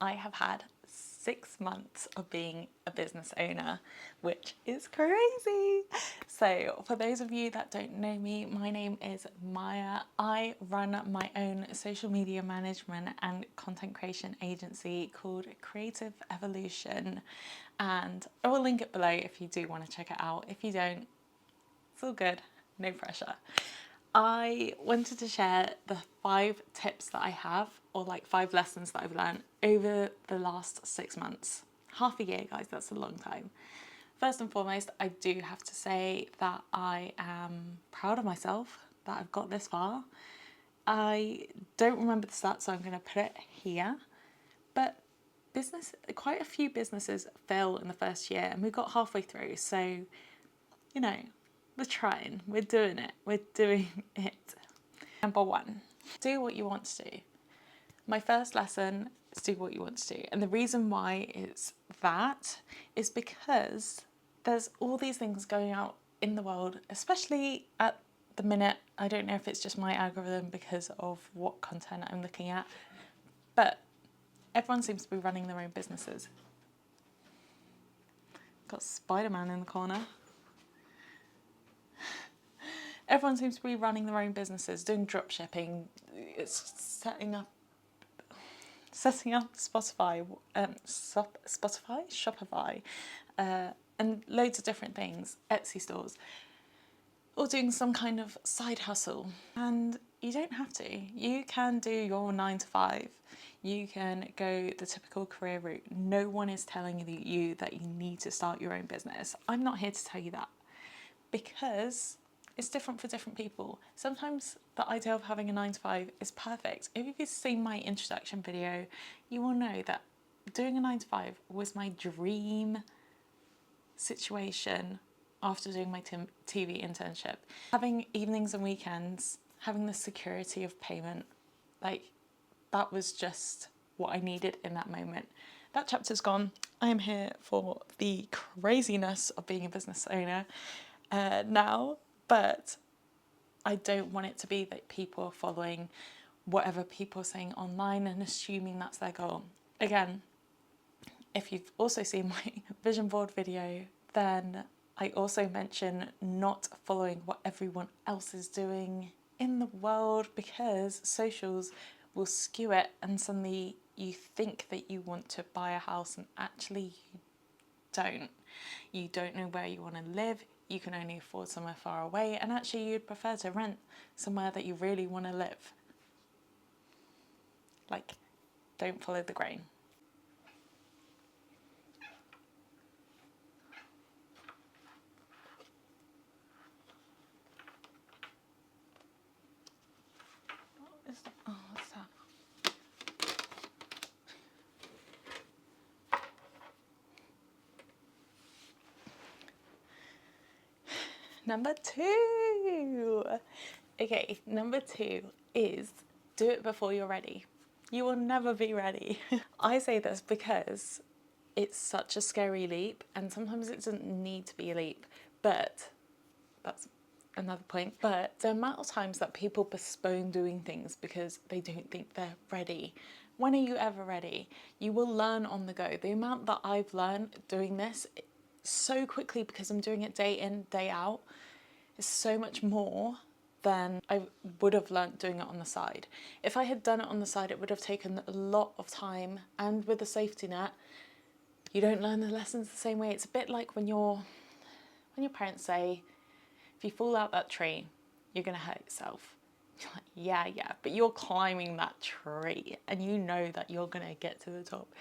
I have had 6 months of being a business owner, which is crazy. So, for those of you that don't know me, my name is Maya. I run my own social media management and content creation agency called Creative Evolution, and I will link it below if you do want to check it out. If you don't, it's all good, no pressure. I wanted to share the 5 tips that I have, or like 5 lessons that I've learned over the last 6 months. Half a year, guys, that's a long time. First and foremost, I do have to say that I am proud of myself that I've got this far. I don't remember the stats, so I'm going to put it here. But quite a few businesses fail in the first year, and we got halfway through. So, you know, we're trying, we're doing it, we're doing it. Number 1, do what you want to do. My first lesson is do what you want to do. And the reason why it's that is because there's all these things going out in the world, especially at the minute. I don't know if it's just my algorithm because of what content I'm looking at, but everyone seems to be running their own businesses. Got Spider-Man in the corner. Everyone seems to be running their own businesses, doing drop shipping, setting up Shopify, and loads of different things, Etsy stores, or doing some kind of side hustle. And you don't have to. You can do your 9 to 5. You can go the typical career route. No one is telling you that you need to start your own business. I'm not here to tell you that, because it's different for different people. Sometimes the idea of having a 9 to 5 is perfect. If you've seen my introduction video, you will know that doing a 9 to 5 was my dream situation after doing my TV internship. Having evenings and weekends, having the security of payment, like, that was just what I needed in that moment. That chapter's gone. I am here for the craziness of being a business owner now. But I don't want it to be that people are following whatever people are saying online and assuming that's their goal. Again, if you've also seen my vision board video, then I also mention not following what everyone else is doing in the world, because socials will skew it and suddenly you think that you want to buy a house and actually you don't. You don't know where you want to live. You can only afford somewhere far away, and actually you'd prefer to rent somewhere that you really want to live. Like, don't follow the grain. What's that? Number 2. Okay, number 2 is do it before you're ready. You will never be ready. I say this because it's such a scary leap, and sometimes it doesn't need to be a leap, but that's another point. But the amount of times that people postpone doing things because they don't think they're ready. When are you ever ready? You will learn on the go. The amount that I've learned doing this so quickly, because I'm doing it day in, day out, is so much more than I would have learnt doing it on the side. If I had done it on the side, it would have taken a lot of time, and with a safety net, you don't learn the lessons the same way. It's a bit like when your parents say, if you fall out that tree, you're gonna hurt yourself. You're like, yeah, but you're climbing that tree and you know that you're gonna get to the top.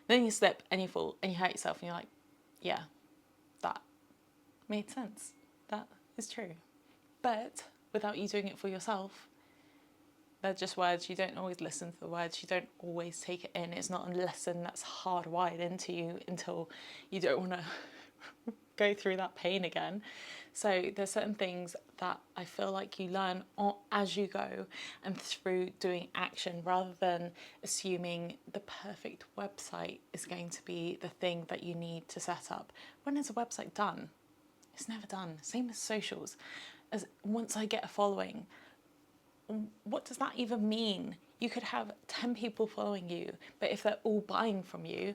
Then you slip and you fall and you hurt yourself, and you're like, yeah, that made sense. That is true. But without you doing it for yourself, they're just words. You don't always listen to the words. You don't always take it in. It's not a lesson that's hardwired into you until you don't want to go through that pain again. So there's certain things that I feel like you learn as you go and through doing action, rather than assuming the perfect website is going to be the thing that you need to set up. When is a website done? It's never done. Same as socials. As once I get a following, what does that even mean? You could have 10 people following you, but if they're all buying from you,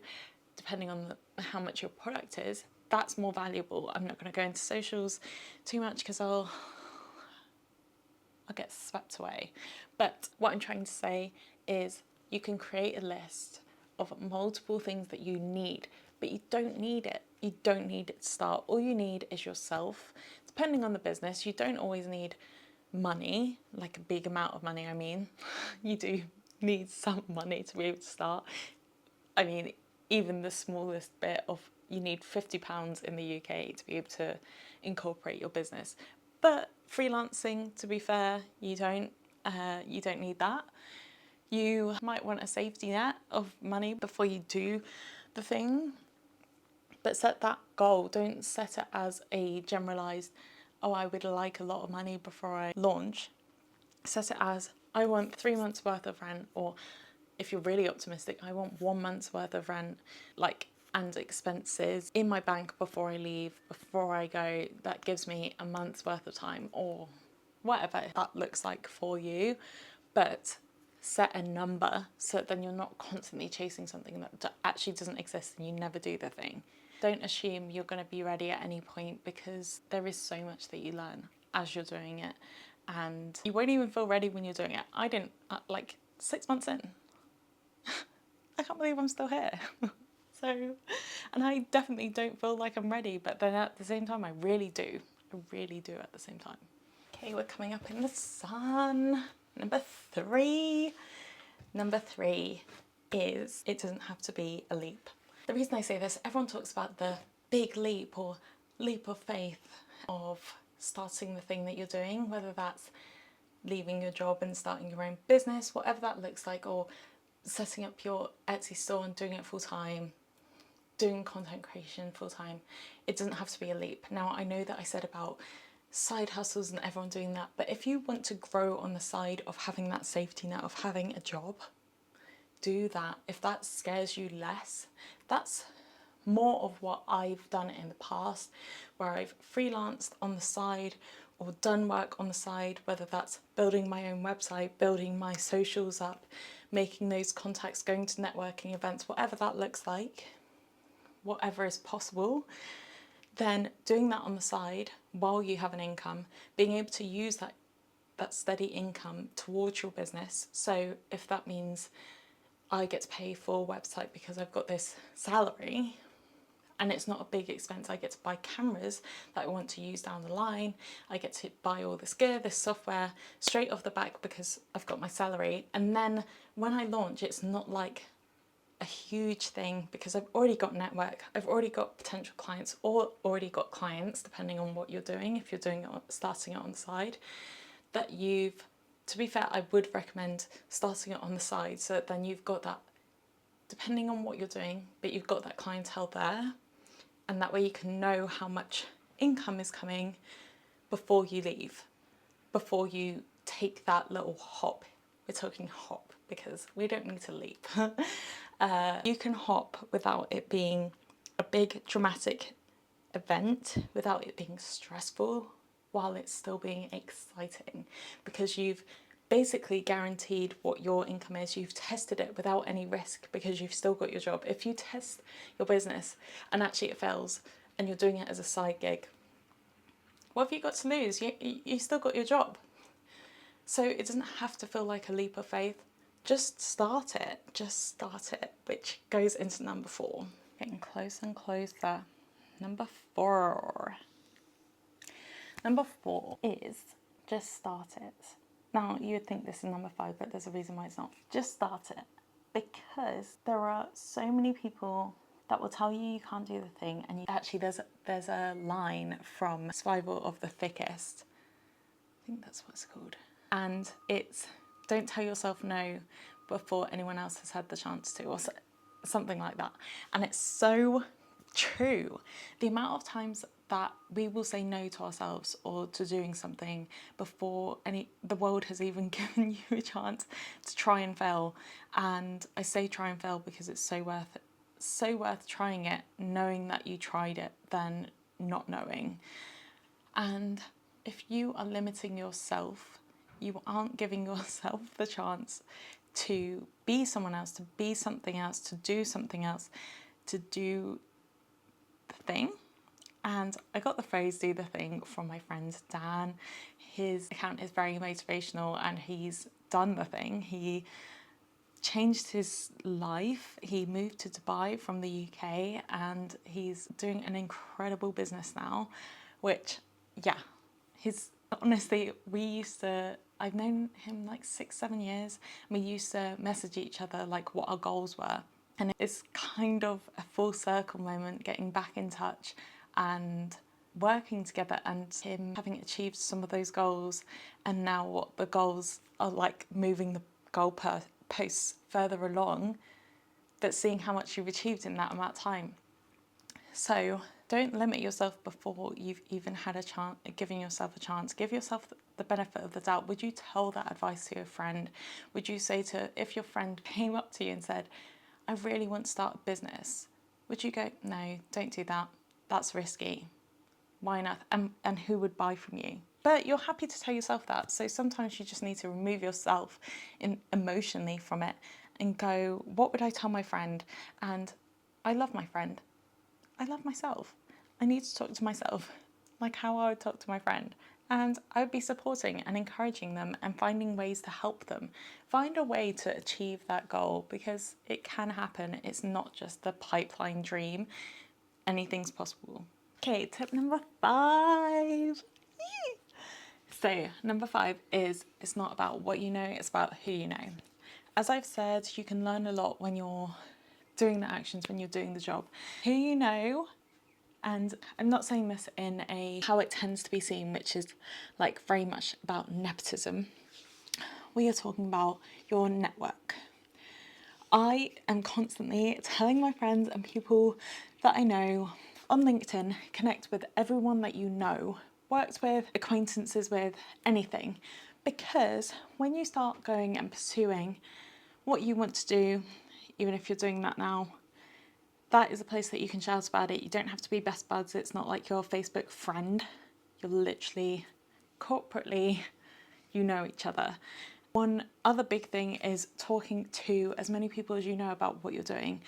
depending on how much your product is, that's more valuable. I'm not going to go into socials too much because I'll get swept away. But what I'm trying to say is you can create a list of multiple things that you need, but you don't need it. You don't need it to start. All you need is yourself. Depending on the business, you don't always need money, like a big amount of money, I mean. You do need some money to be able to start. I mean, even the smallest bit of, you need £50 in the UK to be able to incorporate your business. But freelancing, to be fair, you don't need that. You might want a safety net of money before you do the thing, but set that goal. Don't set it as a generalized, oh, I would like a lot of money before I launch. Set it as, I want 3 months worth of rent, or if you're really optimistic, I want 1 month's worth of rent, and expenses in my bank before I leave, before I go. That gives me a month's worth of time, or whatever that looks like for you. But set a number so that then you're not constantly chasing something that actually doesn't exist and you never do the thing. Don't assume you're going to be ready at any point, because there is so much that you learn as you're doing it, and you won't even feel ready when you're doing it. I didn't, 6 months in, I can't believe I'm still here. So, and I definitely don't feel like I'm ready, but then at the same time, I really do. I really do at the same time. Okay, we're coming up in the sun. Number 3. Number 3 is, it doesn't have to be a leap. The reason I say this, everyone talks about the big leap or leap of faith of starting the thing that you're doing, whether that's leaving your job and starting your own business, whatever that looks like, or setting up your Etsy store and doing it full time, doing content creation full time. It doesn't have to be a leap. Now, I know that I said about side hustles and everyone doing that, but if you want to grow on the side of having that safety net of having a job, do that. If that scares you less, that's more of what I've done in the past, where I've freelanced on the side or done work on the side, whether that's building my own website, building my socials up, making those contacts, going to networking events, whatever that looks like, whatever is possible, then doing that on the side while you have an income, being able to use that steady income towards your business. So if that means I get to pay for a website because I've got this salary and it's not a big expense, I get to buy cameras that I want to use down the line, I get to buy all this gear, this software straight off the back because I've got my salary. And then when I launch, it's not like a huge thing because I've already got network, I've already got potential clients, or already got clients, depending on what you're doing. If you're doing it, starting it on the side, that to be fair, I would recommend starting it on the side, so that then you've got that, depending on what you're doing, but you've got that clientele there, and that way you can know how much income is coming before you leave, before you take that little hop. We're talking hop because we don't need to leap. You can hop without it being a big dramatic event, without it being stressful, while it's still being exciting, because you've basically guaranteed what your income is. You've tested it without any risk because you've still got your job. If you test your business and actually it fails and you're doing it as a side gig, what have you got to lose? You still got your job. So it doesn't have to feel like a leap of faith. Just start it, which goes into number 4. Getting closer and closer. Number 4. Number 4 is just start it. Now, you would think this is number 5, but there's a reason why it's not. Just start it. Because there are so many people that will tell you can't do the thing, and actually there's a line from Survival of the Thickest. I think that's what it's called. And it's, don't tell yourself no before anyone else has had the chance to, or something like that. And it's so true. The amount of times that we will say no to ourselves or to doing something before the world has even given you a chance to try and fail. And I say try and fail because it's so worth trying it, knowing that you tried it, than not knowing. And if you are limiting yourself, you aren't giving yourself the chance to be someone else, to be something else, to do something else, to do the thing. And I got the phrase "do the thing" from my friend Dan. His account is very motivational and he's done the thing. He changed his life. He moved to Dubai from the UK and he's doing an incredible business now, which, yeah, honestly, I've known him like 6-7 years, and we used to message each other like what our goals were. And it's kind of a full circle moment, getting back in touch and working together, and him having achieved some of those goals, and now what the goals are like, moving the goalposts further along, but seeing how much you've achieved in that amount of time. So don't limit yourself before you've even had a chance, giving yourself a chance. Give yourself the benefit of the doubt. Would you tell that advice to your friend? Would you say if your friend came up to you and said, I really want to start a business, would you go, no, don't do that, that's risky, why not? And who would buy from you? But you're happy to tell yourself that. So sometimes you just need to remove yourself emotionally from it and go, what would I tell my friend? And I love my friend. I love myself. I need to talk to myself like how I would talk to my friend. And I would be supporting and encouraging them and finding ways to help them. Find a way to achieve that goal, because it can happen. It's not just the pipeline dream. Anything's possible. Okay, tip number 5. So number 5 is, it's not about what you know, it's about who you know. As I've said, you can learn a lot when you're doing the actions, when you're doing the job. Who you know, and I'm not saying this in how it tends to be seen, which is like very much about nepotism. We are talking about your network. I am constantly telling my friends and people that I know on LinkedIn, connect with everyone that you know, worked with, acquaintances with, anything. Because when you start going and pursuing what you want to do, even if you're doing that now, that is a place that you can shout about it. You don't have to be best buds. It's not like your Facebook friend. You're literally, corporately, you know each other. One other big thing is talking to as many people as you know about what you're doing.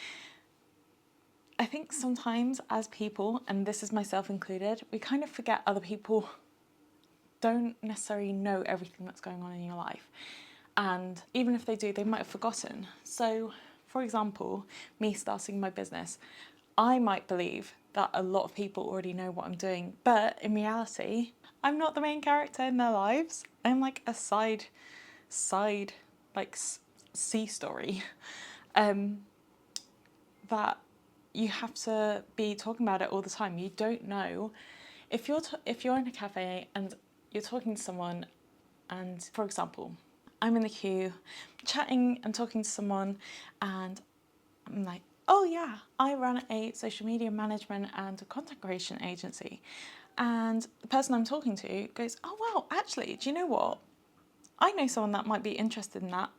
I think sometimes as people, and this is myself included, we kind of forget other people don't necessarily know everything that's going on in your life. And even if they do, they might have forgotten. So, for example, me starting my business, I might believe that a lot of people already know what I'm doing, but in reality, I'm not the main character in their lives. I'm like a side like C story that you have to be talking about it all the time. You don't know if you're in a cafe and you're talking to someone, and for example, I'm in the queue chatting and talking to someone, and I'm like, oh yeah, I run a social media management and a content creation agency. And the person I'm talking to goes, oh wow, actually, do you know what? I know someone that might be interested in that.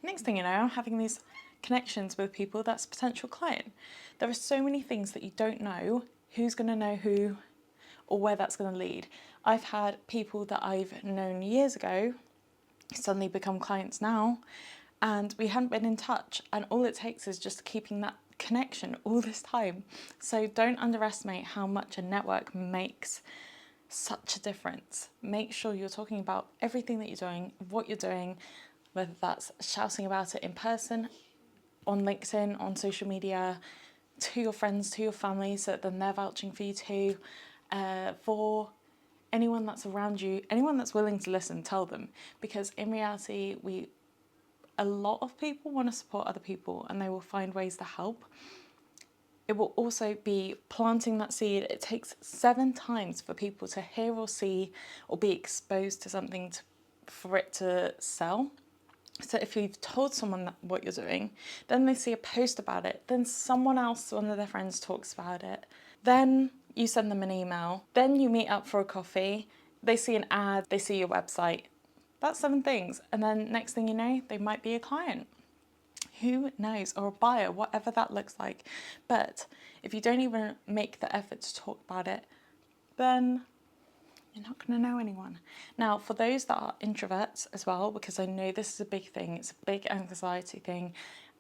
Next thing you know, I'm having these connections with people that's a potential client. There are so many things that you don't know who's going to know who or where that's going to lead. I've had people that I've known years ago suddenly become clients now, and we hadn't been in touch, and all it takes is just keeping that connection all this time. So don't underestimate how much a network makes such a difference. Make sure you're talking about everything that you're doing, what you're doing, whether that's shouting about it in person, on LinkedIn, on social media, to your friends, to your family, so that then they're vouching for you too. For anyone that's around you, anyone that's willing to listen, tell them. Because in reality, a lot of people want to support other people, and they will find ways to help. It will also be planting that seed. It takes 7 times for people to hear or see or be exposed to something for it to sell. So if you've told someone what you're doing, then they see a post about it, then someone else, one of their friends, talks about it, then you send them an email, then you meet up for a coffee, they see an ad, they see your website. That's 7 things. And then next thing you know, they might be a client. Who knows? Or a buyer, whatever that looks like. But if you don't even make the effort to talk about it, then you're not going to know anyone. Now, for those that are introverts as well, because I know this is a big thing, it's a big anxiety thing,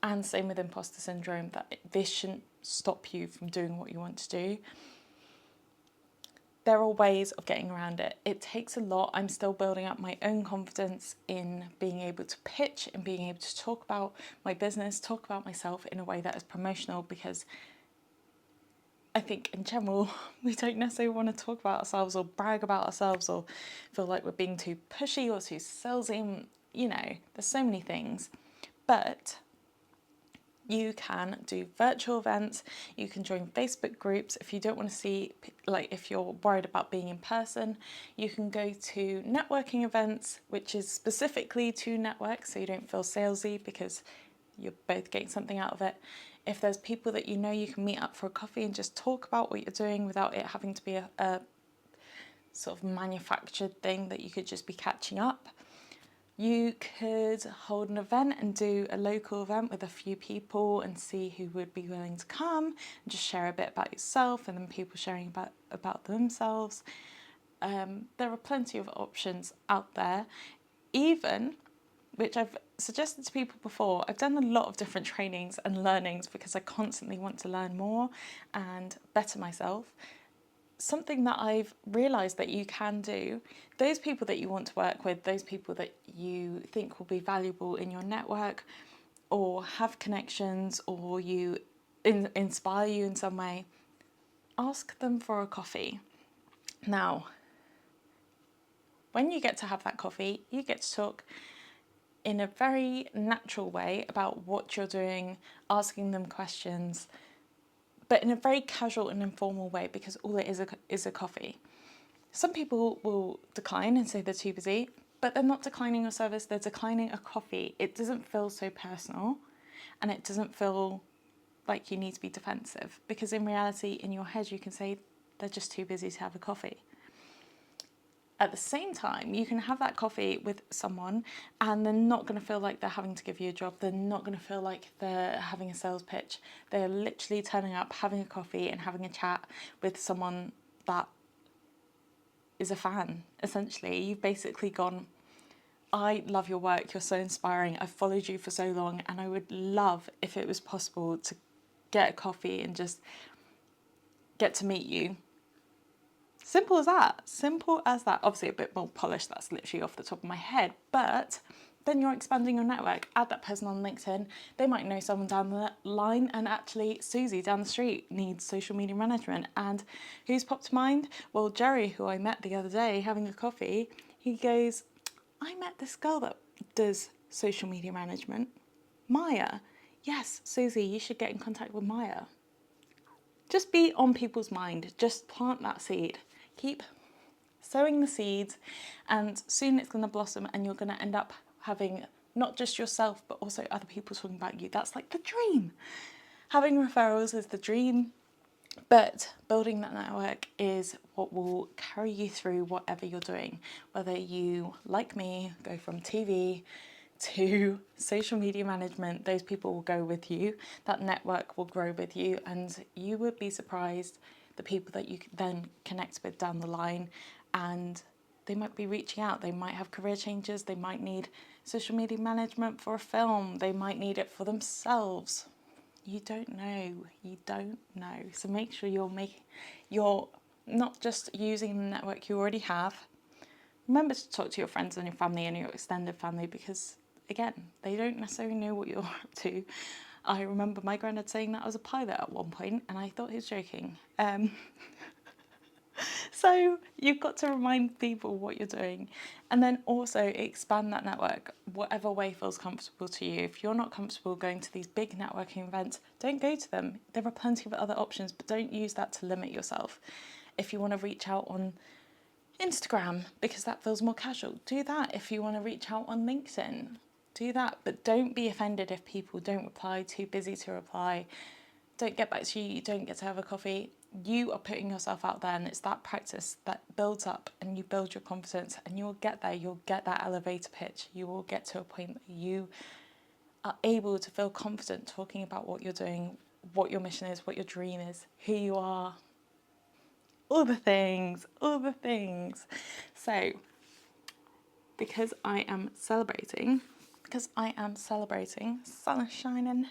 and same with imposter syndrome, that this shouldn't stop you from doing what you want to do. There are ways of getting around it. It takes a lot. I'm still building up my own confidence in being able to pitch and being able to talk about my business, talk about myself in a way that is promotional, because I think in general, we don't necessarily want to talk about ourselves or brag about ourselves or feel like we're being too pushy or too salesy. You know, there's so many things. But you can do virtual events, you can join Facebook groups. If you don't want to see, like if you're worried about being in person, you can go to networking events, which is specifically to network, so you don't feel salesy because you're both getting something out of it. If there's people that you know, you can meet up for a coffee and just talk about what you're doing without it having to be a sort of manufactured thing that you could just be catching up. You could hold an event and do a local event with a few people and see who would be willing to come and just share a bit about yourself, and then people sharing about themselves. There are plenty of options out there. Even, which I've suggested to people before, I've done a lot of different trainings and learnings because I constantly want to learn more and better myself. Something that I've realised that you can do, those people that you want to work with, those people that you think will be valuable in your network or have connections or you inspire you in some way, ask them for a coffee. Now, when you get to have that coffee, you get to talk in a very natural way about what you're doing, asking them questions, but in a very casual and informal way, because all it is a coffee. Some people will decline and say they're too busy, but they're not declining your service, they're declining a coffee. It doesn't feel so personal and it doesn't feel like you need to be defensive, because in reality, in your head, you can say they're just too busy to have a coffee. At the same time, you can have that coffee with someone and they're not going to feel like they're having to give you a job. They're not going to feel like they're having a sales pitch. They're literally turning up, having a coffee and having a chat with someone that is a fan, essentially. You've basically gone, I love your work, you're so inspiring, I've followed you for so long, and I would love if it was possible to get a coffee and just get to meet you. Simple as that. Simple as that. Obviously a bit more polished, that's literally off the top of my head, but then you're expanding your network. Add that person on LinkedIn. They might know someone down the line, and actually Susie down the street needs social media management. And who's popped to mind? Well, Jerry, who I met the other day having a coffee, he goes, I met this girl that does social media management. Maya. Yes, Susie, you should get in contact with Maya. Just be on people's mind. Just plant that seed. Keep sowing the seeds, and soon it's going to blossom and you're going to end up having not just yourself but also other people talking about you. That's like the dream. Having referrals is the dream, but building that network is what will carry you through whatever you're doing. Whether you, like me, go from TV to social media management, those people will go with you. That network will grow with you, and you would be surprised the people that you then connect with down the line, and they might be reaching out. They might have career changes. They might need social media management for a film. They might need it for themselves. You don't know. You don't know. So make sure you're not just using the network you already have. Remember to talk to your friends and your family and your extended family, because again, they don't necessarily know what you're up to. I remember my granddad saying that I was a pilot at one point, and I thought he was joking. So you've got to remind people what you're doing, and then also expand that network whatever way feels comfortable to you. If you're not comfortable going to these big networking events, don't go to them. There are plenty of other options, but don't use that to limit yourself. If you want to reach out on Instagram because that feels more casual, do that. If you want to reach out on LinkedIn, do that. But don't be offended if people don't reply, too busy to reply, don't get back to you, you don't get to have a coffee. You are putting yourself out there, and it's that practice that builds up, and you build your confidence, and you'll get there. You'll get that elevator pitch. You will get to a point that you are able to feel confident talking about what you're doing, what your mission is, what your dream is, who you are. all the things, all the things. So, because I am celebrating, sun is shining,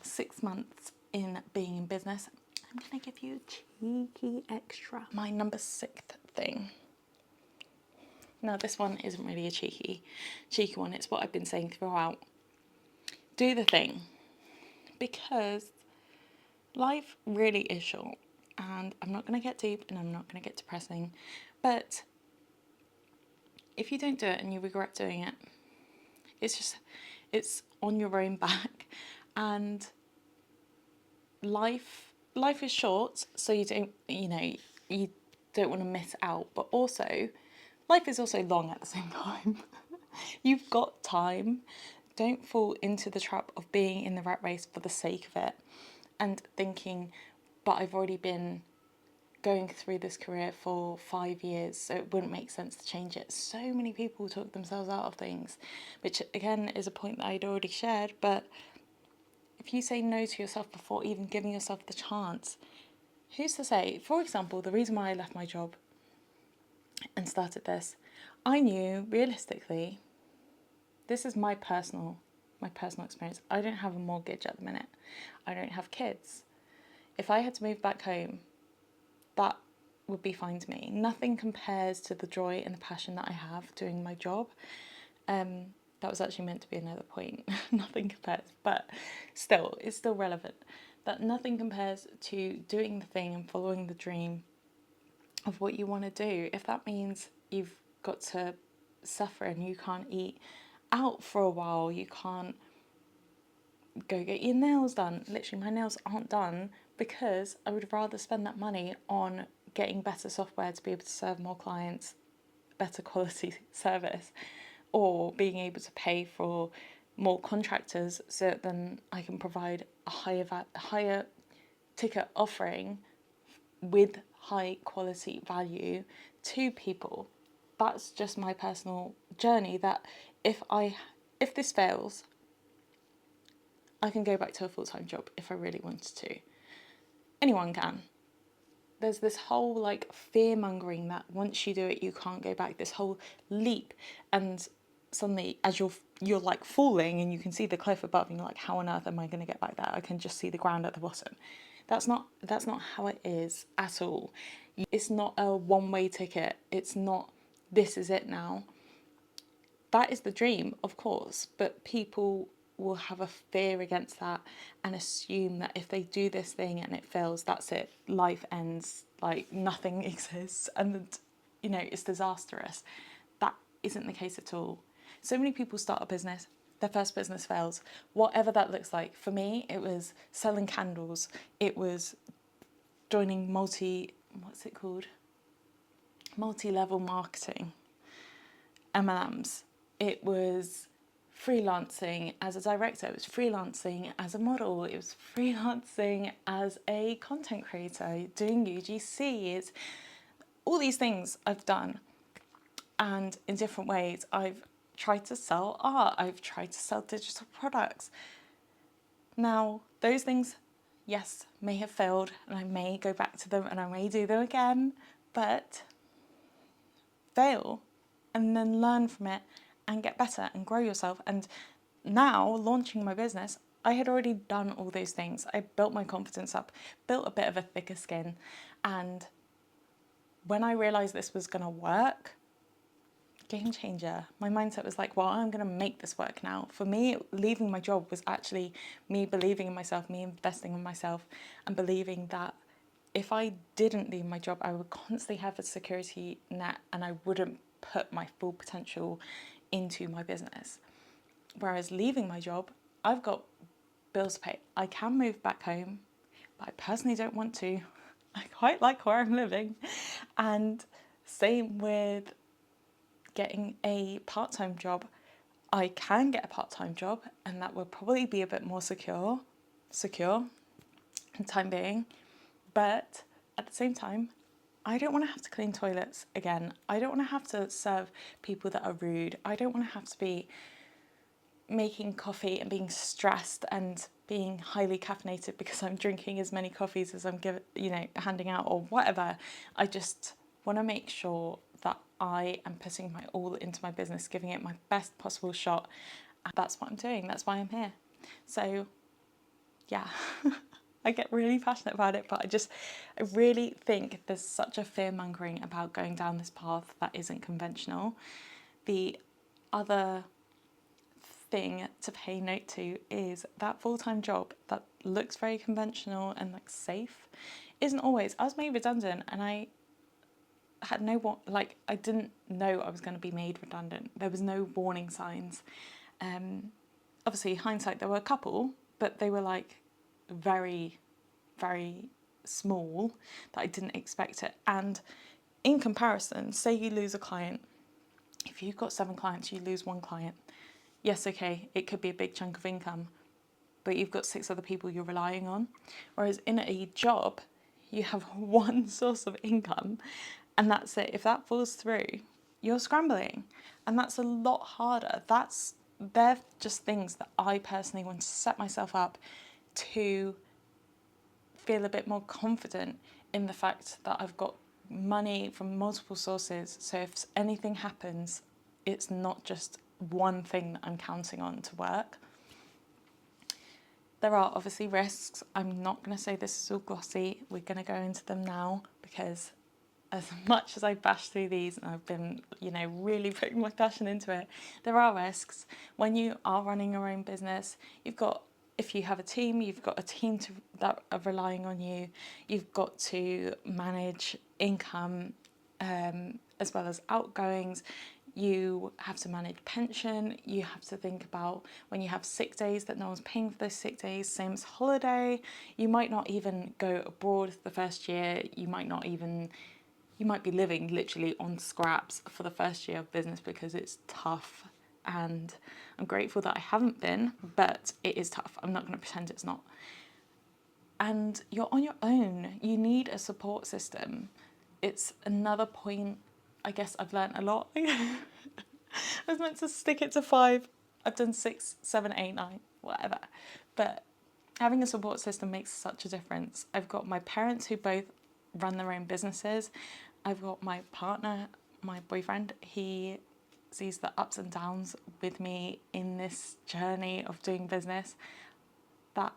6 months in being in business, I'm gonna give you a cheeky extra. My number 6 thing. Now this one isn't really a cheeky one, it's what I've been saying throughout. Do the thing. Because life really is short, and I'm not gonna get deep and I'm not gonna get depressing, but if you don't do it and you regret doing it, it's on your own back. And life is short, so you don't want to miss out, but also life is also long at the same time. You've got time. Don't fall into the trap of being in the rat race for the sake of it and thinking, but I've already been going through this career for 5 years, so it wouldn't make sense to change it. So many people talk themselves out of things, which again is a point that I'd already shared, but if you say no to yourself before even giving yourself the chance, who's to say? For example, the reason why I left my job and started this, I knew realistically, this is my personal experience. I don't have a mortgage at the minute. I don't have kids. If I had to move back home, that would be fine to me. Nothing compares to the joy and the passion that I have doing my job. That was actually meant to be another point. Nothing compares, but still, it's still relevant. That nothing compares to doing the thing and following the dream of what you want to do. If that means you've got to suffer and you can't eat out for a while, you can't go get your nails done. Literally, my nails aren't done because I would rather spend that money on getting better software to be able to serve more clients, better quality service, or being able to pay for more contractors so then I can provide a higher ticket offering with high quality value to people. That's just my personal journey, that if this fails, I can go back to a full-time job if I really wanted to. Anyone can. There's this whole like fear-mongering that once you do it you can't go back, this whole leap, and suddenly as you're like falling and you can see the cliff above and you're like, how on earth am I going to get back there? I can just see the ground at the bottom. That's not how it is at all. It's not a one-way ticket. It's not, this is it now. That is the dream, of course, but people will have a fear against that and assume that if they do this thing and it fails, that's it, life ends, like nothing exists, and it's disastrous. That isn't the case at all. So many people start a business, their first business fails, whatever that looks like. For me, it was selling candles, it was joining multi-level marketing, MLMs. It was freelancing as a director, it was freelancing as a model, it was freelancing as a content creator, doing UGC. It's all these things I've done, and in different ways. I've tried to sell art, I've tried to sell digital products. Now, those things, yes, may have failed, and I may go back to them and I may do them again, but fail and then learn from it and get better and grow yourself. And now, launching my business, I had already done all those things. I built my confidence up, built a bit of a thicker skin, and when I realised this was going to work, game changer. My mindset was like, well, I'm going to make this work now. For me, leaving my job was actually me believing in myself, me investing in myself, and believing that if I didn't leave my job, I would constantly have a security net and I wouldn't put my full potential into my business. Whereas leaving my job, I've got bills to pay. I can move back home, but I personally don't want to. I quite like where I'm living. And same with getting a part-time job. I can get a part-time job and that will probably be a bit more secure in the time being. But at the same time, I don't want to have to clean toilets again. I don't want to have to serve people that are rude. I don't want to have to be making coffee and being stressed and being highly caffeinated because I'm drinking as many coffees as I'm handing out or whatever. I just want to make sure that I am putting my all into my business, giving it my best possible shot. And that's what I'm doing. That's why I'm here. So yeah, I get really passionate about it, but I really think there's such a fear mongering about going down this path that isn't conventional. The other thing to pay note to is that full-time job that looks very conventional and like safe isn't always. I was made redundant and I had I didn't know I was going to be made redundant. There was no warning signs. Obviously, hindsight, there were a couple, but they were like very, very small that I didn't expect it. And in comparison, say you lose a client. If you've got 7 clients, you lose 1 client. Yes, okay, it could be a big chunk of income, but you've got 6 other people you're relying on. Whereas in a job, you have one source of income and that's it. If that falls through, you're scrambling. And that's a lot harder. They're just things that I personally want to set myself up to feel a bit more confident in the fact that I've got money from multiple sources. So if anything happens, it's not just one thing that I'm counting on to work. There are obviously risks. I'm not going to say this is all glossy. We're going to go into them now because as much as I bash through these and I've been, really putting my passion into it, there are risks. When you are running your own business, if you have a team, you've got a team that are relying on you. You've got to manage income as well as outgoings. You have to manage pension. You have to think about when you have sick days that no one's paying for those sick days, same as holiday. You might not even go abroad the first year. You might be living literally on scraps for the first year of business because it's tough, and I'm grateful that I haven't been, but it is tough. I'm not going to pretend it's not. And you're on your own. You need a support system. It's another point, I guess I've learned a lot. I was meant to stick it to 5. I've done 6, 7, 8, 9, whatever. But having a support system makes such a difference. I've got my parents who both run their own businesses. I've got my partner, my boyfriend. He sees the ups and downs with me in this journey of doing business. That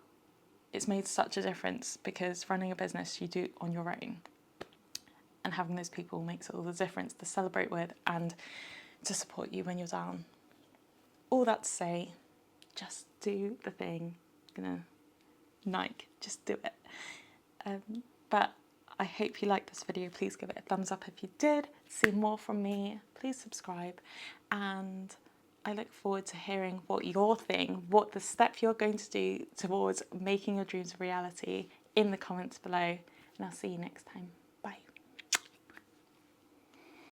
it's made such a difference because running a business you do on your own. And having those people makes all the difference to celebrate with and to support you when you're down. All that to say, just do the thing. Just do it. But I hope you liked this video. Please give it a thumbs up if you did. See more from me, please subscribe. And I look forward to hearing what you're thinking, what the step you're going to do towards making your dreams a reality in the comments below. And I'll see you next time.